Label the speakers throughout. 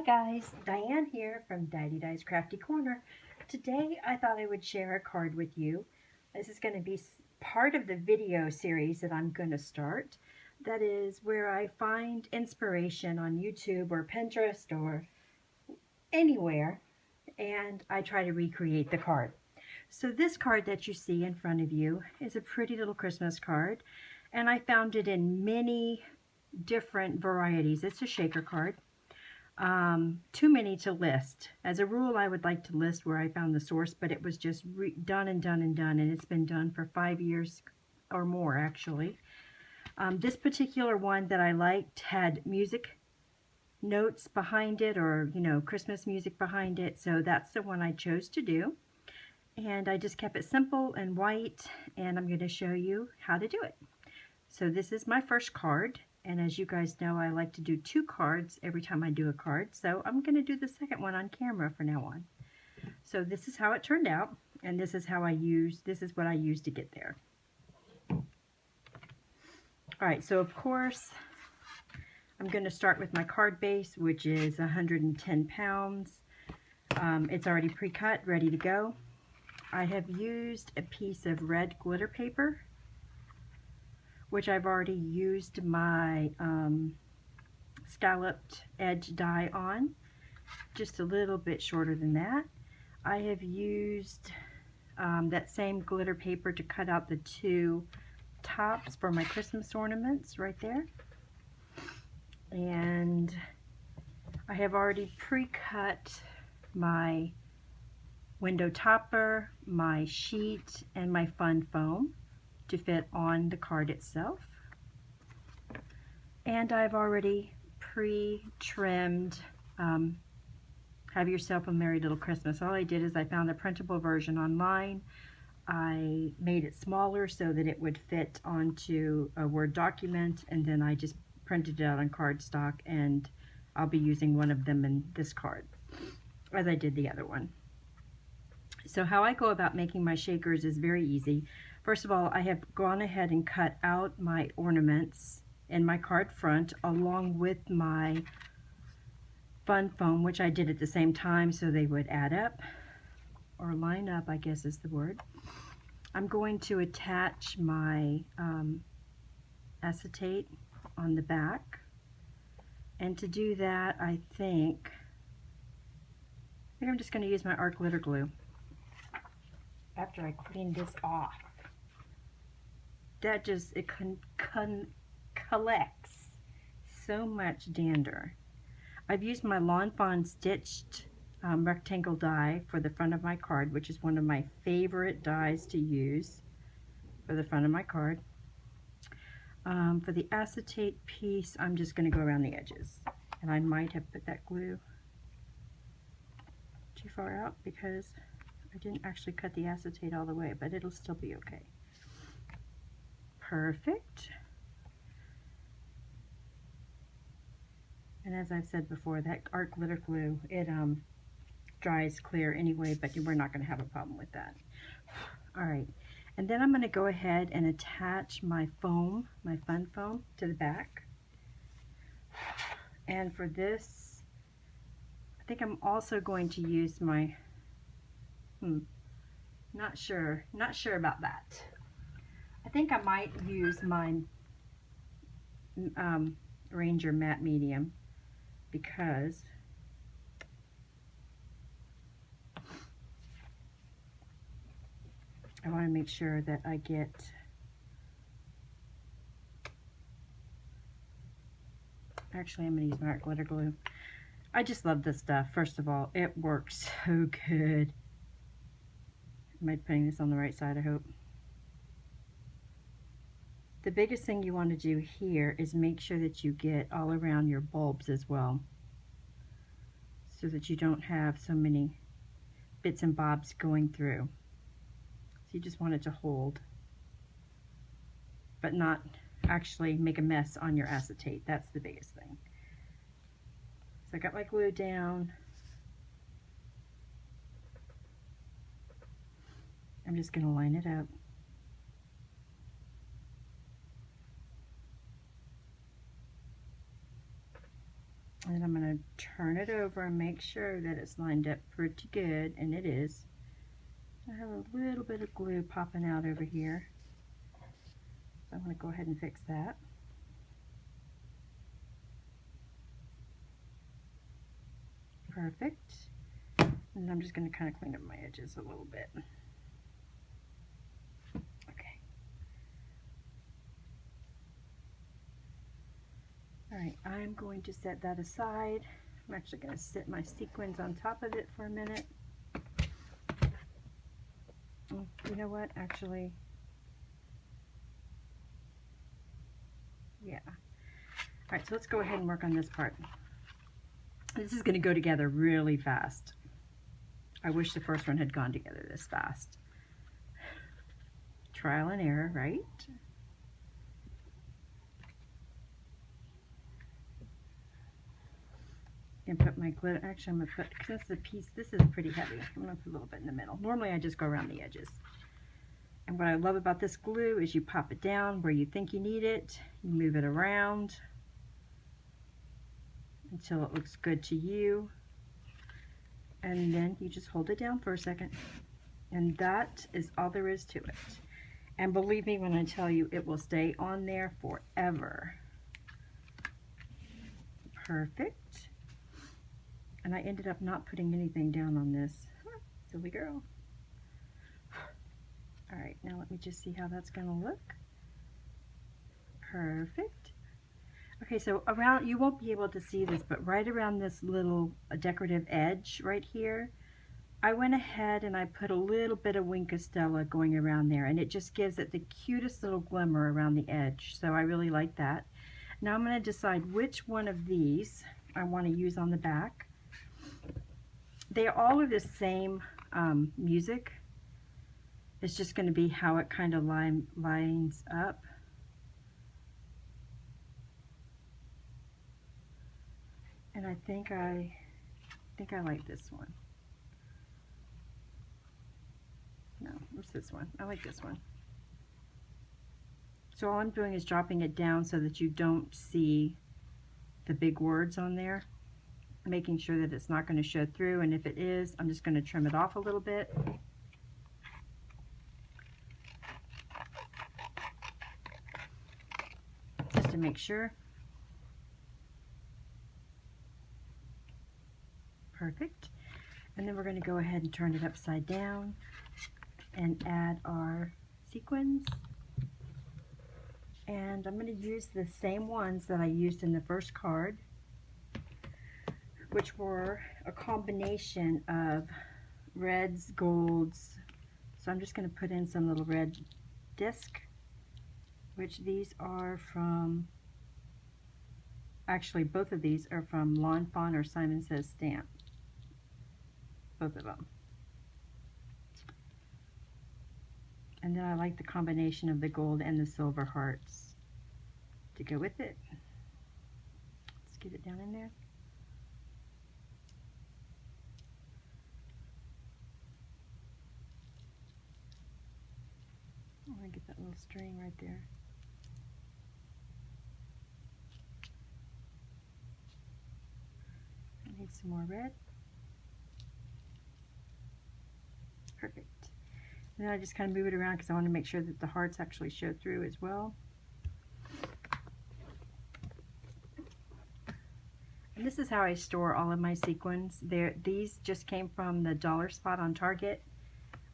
Speaker 1: guys, Diane here from Daddy Die's Crafty Corner. Today I thought I would share a card with you. This is going to be part of the video series that I'm going to start. That is where I find inspiration on YouTube or Pinterest or anywhere, and I try to recreate the card. So this card that you see in front of you is a pretty little Christmas card, and I found it in many different varieties. It's a shaker card. Too many to list. As a rule, I would like to list where I found the source, but it was just done, and it's been done for 5 years or more, actually. This particular one that I liked had music notes behind it, or, you know, Christmas music behind it, so that's the one I chose to do. And I just kept it simple and white, and I'm going to show you how to do it. So this is my first card. And as you guys know, I like to do 2 cards every time I do a card. So I'm going to do the second one on camera from now on. So this is how it turned out. And this is what I used to get there. Alright, so of course, I'm going to start with my card base, which is 110 pounds. It's already pre-cut, ready to go. I have used a piece of red glitter paper, which I've already used my scalloped edge die on, just a little bit shorter than that. I have used that same glitter paper to cut out the 2 tops for my Christmas ornaments right there. And I have already pre-cut my window topper, my sheet, and my fun foam to fit on the card itself. And I've already pre-trimmed Have Yourself a Merry Little Christmas. All I did is I found a printable version online. I made it smaller so that it would fit onto a Word document, and then I just printed it out on cardstock, and I'll be using one of them in this card, as I did the other one. So how I go about making my shakers is very easy. First of all, I have gone ahead and cut out my ornaments in my card front along with my fun foam, which I did at the same time so they would add up, or line up, I guess is the word. I'm going to attach my acetate on the back, and to do that I think I'm just going to use my art glitter glue after I clean this off. That just, it collects so much dander. I've used my Lawn Fawn stitched rectangle die for the front of my card, which is one of my favorite dies to use for the front of my card. For the acetate piece, I'm just going to go around the edges. And I might have put that glue too far out because I didn't actually cut the acetate all the way, but it'll still be okay. Perfect. And as I've said before, that art glitter glue, it dries clear anyway, but we're not going to have a problem with that. Alright, and then I'm going to go ahead and attach my foam, my fun foam, to the back. And for this, I think I'm also going to use my, not sure about that. I think I might use my Ranger Matte Medium because I want to make sure that I get actually I'm going to use my art glitter glue. I just love this stuff. First of all, it works so good. Am I putting this on the right side, I hope? The biggest thing you want to do here is make sure that you get all around your bulbs as well, so that you don't have so many bits and bobs going through. So you just want it to hold, but not actually make a mess on your acetate. That's the biggest thing. So I got my glue down. I'm just going to line it up. And I'm going to turn it over and make sure that it's lined up pretty good, and it is. I have a little bit of glue popping out over here, so I'm going to go ahead and fix that. Perfect. And I'm just going to kind of clean up my edges a little bit. Okay. Alright, I'm going to set that aside. I'm actually going to set my sequins on top of it for a minute. You know what? Actually, yeah. Alright, so let's go ahead and work on this part. This is going to go together really fast. I wish the first one had gone together this fast. Trial and error, right? And put my glitter, actually I'm going to put, because this is a piece, this is pretty heavy, I'm going to put a little bit in the middle. Normally I just go around the edges. And what I love about this glue is you pop it down where you think you need it, you move it around until it looks good to you, and then you just hold it down for a second. And that is all there is to it. And believe me when I tell you, it will stay on there forever. Perfect. And I ended up not putting anything down on this. Silly girl. Alright, now let me just see how that's going to look. Perfect. Okay, so around, you won't be able to see this, but right around this little decorative edge right here, I went ahead and I put a little bit of Wink of Stella going around there, and it just gives it the cutest little glimmer around the edge. So I really like that. Now I'm going to decide which one of these I want to use on the back. They all are the same music. It's just going to be how it kind of lines up. And I think I like this one. No, what's this one? I like this one. So all I'm doing is dropping it down so that you don't see the big words on there, making sure that it's not going to show through, and if it is, I'm just going to trim it off a little bit. Just to make sure. Perfect. And then we're going to go ahead and turn it upside down and add our sequins. And I'm going to use the same ones that I used in the first card, which were a combination of reds, golds. So I'm just going to put in some little red disc, which these are from, actually both of these are from Lawn Fawn or Simon Says Stamp. Both of them. And then I like the combination of the gold and the silver hearts to go with it. Let's get it down in there. I want to get that little string right there. I need some more red. Perfect. And then I just kind of move it around because I want to make sure that the hearts actually show through as well. And this is how I store all of my sequins. These just came from the dollar spot on Target.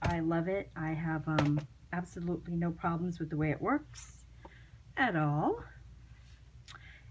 Speaker 1: I love it. I have absolutely no problems with the way it works at all.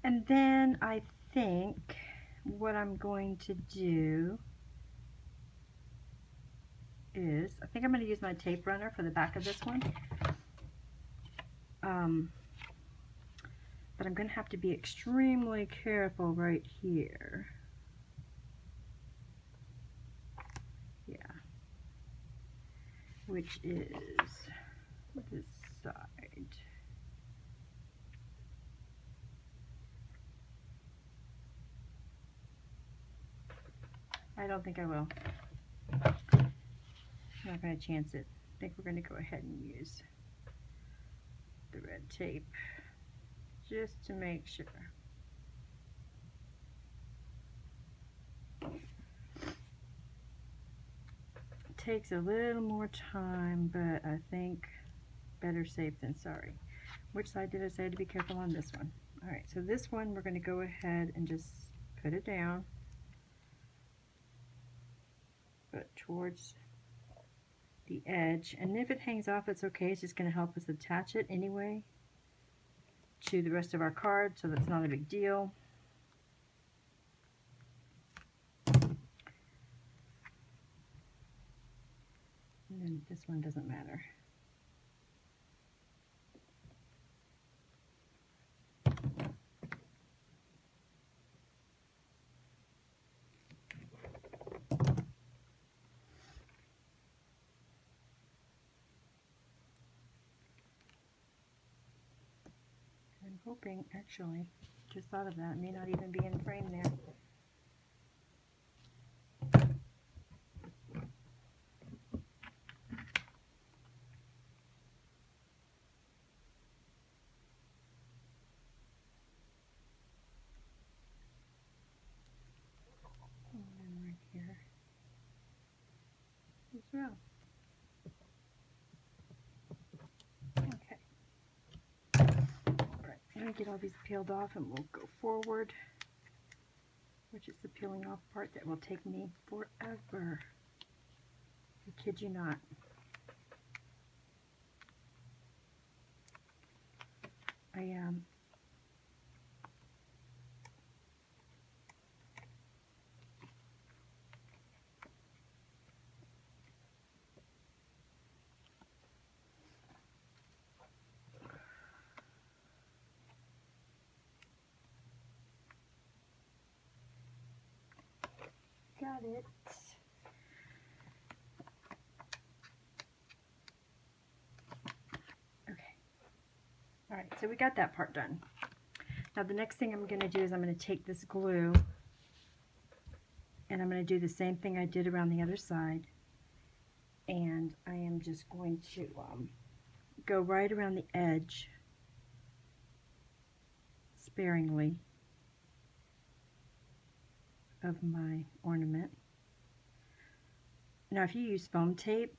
Speaker 1: And then I think what I'm going to do is, I think I'm going to use my tape runner for the back of this one. But I'm going to have to be extremely careful right here. Yeah. Which is this side. I don't think I will. I'm not going to chance it. I think we're going to go ahead and use the red tape just to make sure. takes a little more time, but I think better safe than sorry. Which side did I say to be careful on? This one. Alright, so this one we're going to go ahead and just put it down, but towards the edge, and if it hangs off it's okay. It's just going to help us attach it anyway to the rest of our card, so that's not a big deal. And then this one doesn't matter. I'm hoping, actually, just thought of that, it may not even be in frame there. And then right here as well. Okay. Alright, let me get all these peeled off and we'll go forward, which is the peeling off part that will take me forever. I kid you not. Got it. Okay. All right, so we got that part done. Now the next thing I'm going to do is I'm going to take this glue and I'm going to do the same thing I did around the other side, and I am just going to go right around the edge sparingly of my ornament. Now if you use foam tape,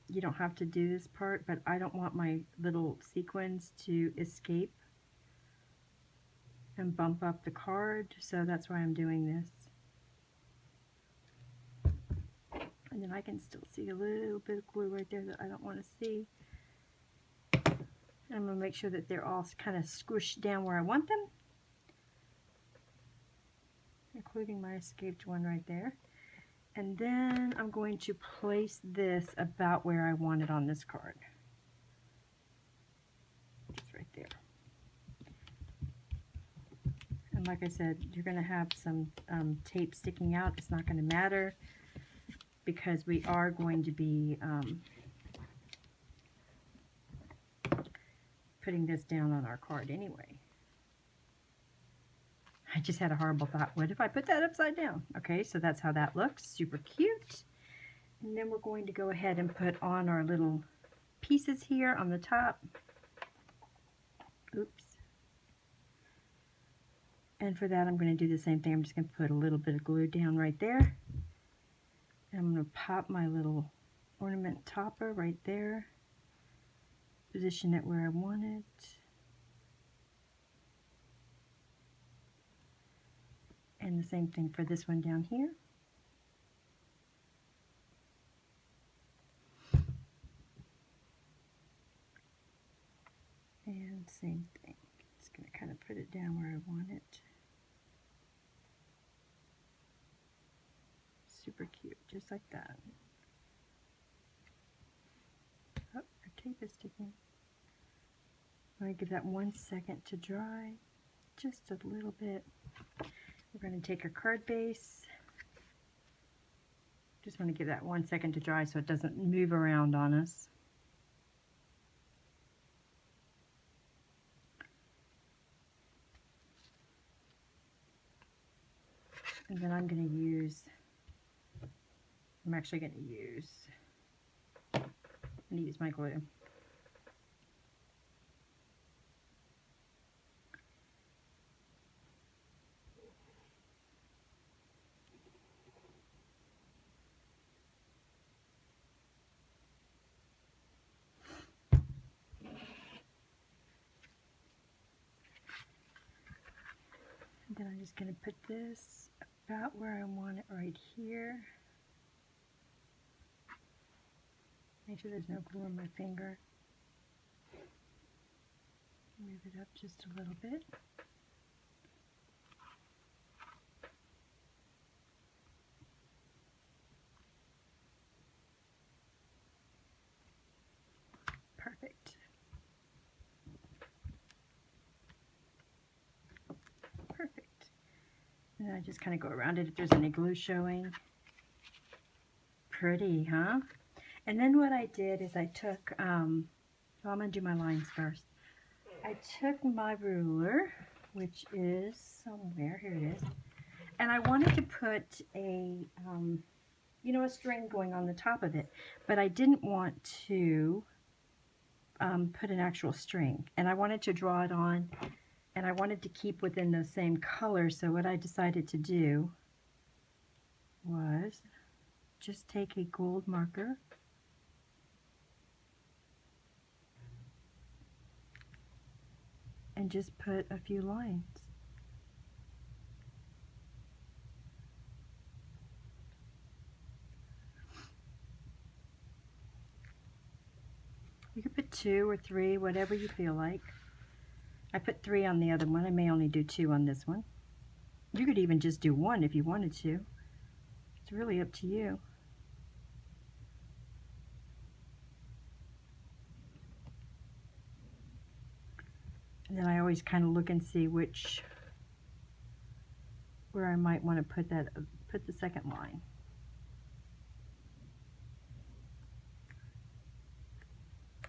Speaker 1: you don't have to do this part, but I don't want my little sequins to escape and bump up the card, so that's why I'm doing this. And then I can still see a little bit of glue right there that I don't want to see. I'm going to make sure that they're all kind of squished down where I want them, including my escaped one right there. And then I'm going to place this about where I want it on this card. Just right there. And like I said, you're going to have some tape sticking out. It's not going to matter because we are going to be putting this down on our card anyway. I just had a horrible thought. What if I put that upside down? Okay, so that's how that looks. Super cute. And then we're going to go ahead and put on our little pieces here on the top. Oops. And for that, I'm going to do the same thing. I'm just going to put a little bit of glue down right there. And I'm going to pop my little ornament topper right there. Position it where I want it. And the same thing for this one down here. And same thing. Just going to kind of put it down where I want it. Super cute, just like that. Oh, the tape is sticking. I'm going to give that 1 second to dry, just a little bit. We're going to take our card base. Just want to give that 1 second to dry so it doesn't move around on us. And then I'm going to use, I'm actually going to use my glue. Then I'm just going to put this about where I want it right here. Make sure there's no glue on my finger. Move it up just a little bit. Perfect. Perfect. And then I just kind of go around it if there's any glue showing. Pretty, huh? And then what I did is I took, well, I'm going to do my lines first. I took my ruler, which is somewhere, here it is, and I wanted to put a, you know, a string going on the top of it, but I didn't want to put an actual string, and I wanted to draw it on, and I wanted to keep within the same color, so what I decided to do was just take a gold marker and just put a few lines. You could put 2 or 3, whatever you feel like. I put 3 on the other one. I may only do 2 on this one. You could even just do 1 if you wanted to. It's really up to you. And then I always kind of look and see where I might want to put the second line.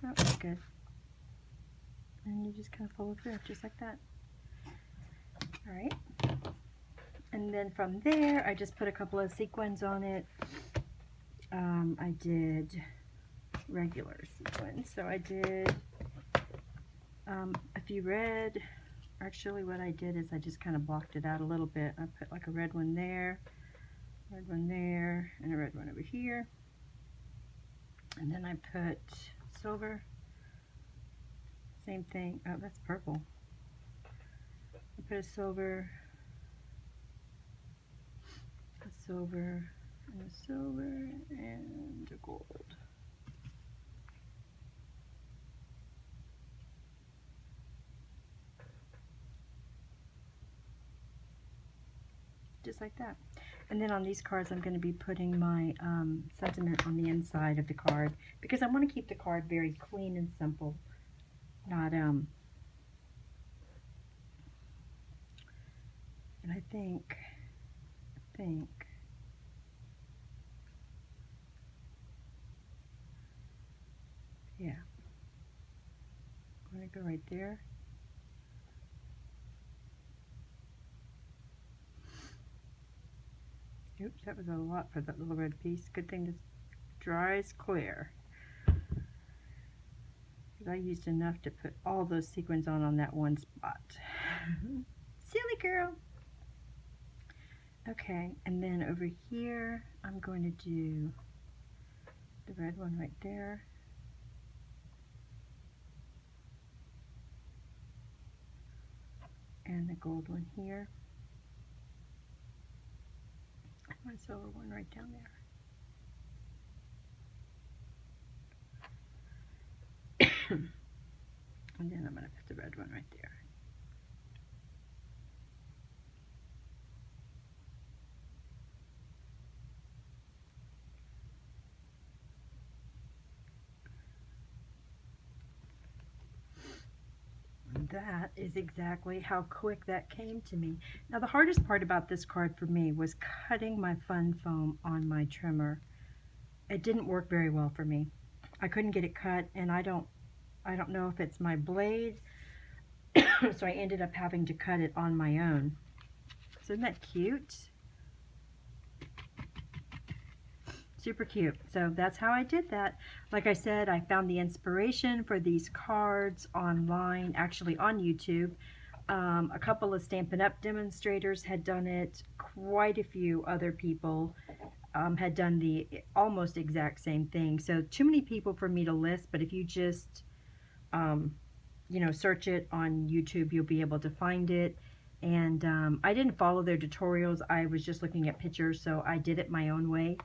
Speaker 1: Oh, that's good. And you just kind of follow through, just like that. All right. And then from there, I just put a couple of sequins on it. I did regular sequins, so I did a few red. Actually, what I did is I just kind of blocked it out a little bit. I put like a red one there, and a red one over here. And then I put silver. Same thing. Oh, that's purple. I put a silver, and a gold. Just like that. And then on these cards, I'm going to be putting my sentiment on the inside of the card because I want to keep the card very clean and simple. Not, and I think, yeah, I'm going to go right there. Oops, that was a lot for that little red piece. Good thing this dries clear. I used enough to put all those sequins on that one spot. Silly girl. Okay, and then over here, I'm going to do the red one right there. And the gold one here. And my silver one right down there. And then I'm going to put the red one right there. And that is exactly how quick that came to me. Now the hardest part about this card for me was cutting my fun foam on my trimmer. It didn't work very well for me. I couldn't get it cut, and I don't know if it's my blade, so I ended up having to cut it on my own. So isn't that cute? Super cute. So that's how I did that. Like I said, I found the inspiration for these cards online, actually on YouTube. A couple of Stampin' Up! Demonstrators had done it. Quite a few other people had done the almost exact same thing. So too many people for me to list, but if you just you know, search it on YouTube, you'll be able to find it. And I didn't follow their tutorials. I was just looking at pictures, so I did it my own way.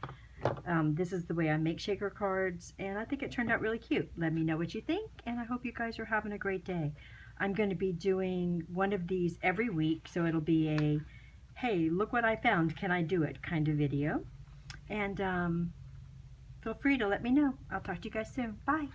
Speaker 1: This is the way I make shaker cards, and I think it turned out really cute. Let me know what you think, and I hope you guys are having a great day. I'm going to be doing one of these every week, so it'll be a, hey, look what I found, can I do it kind of video. And feel free to let me know. I'll talk to you guys soon. Bye.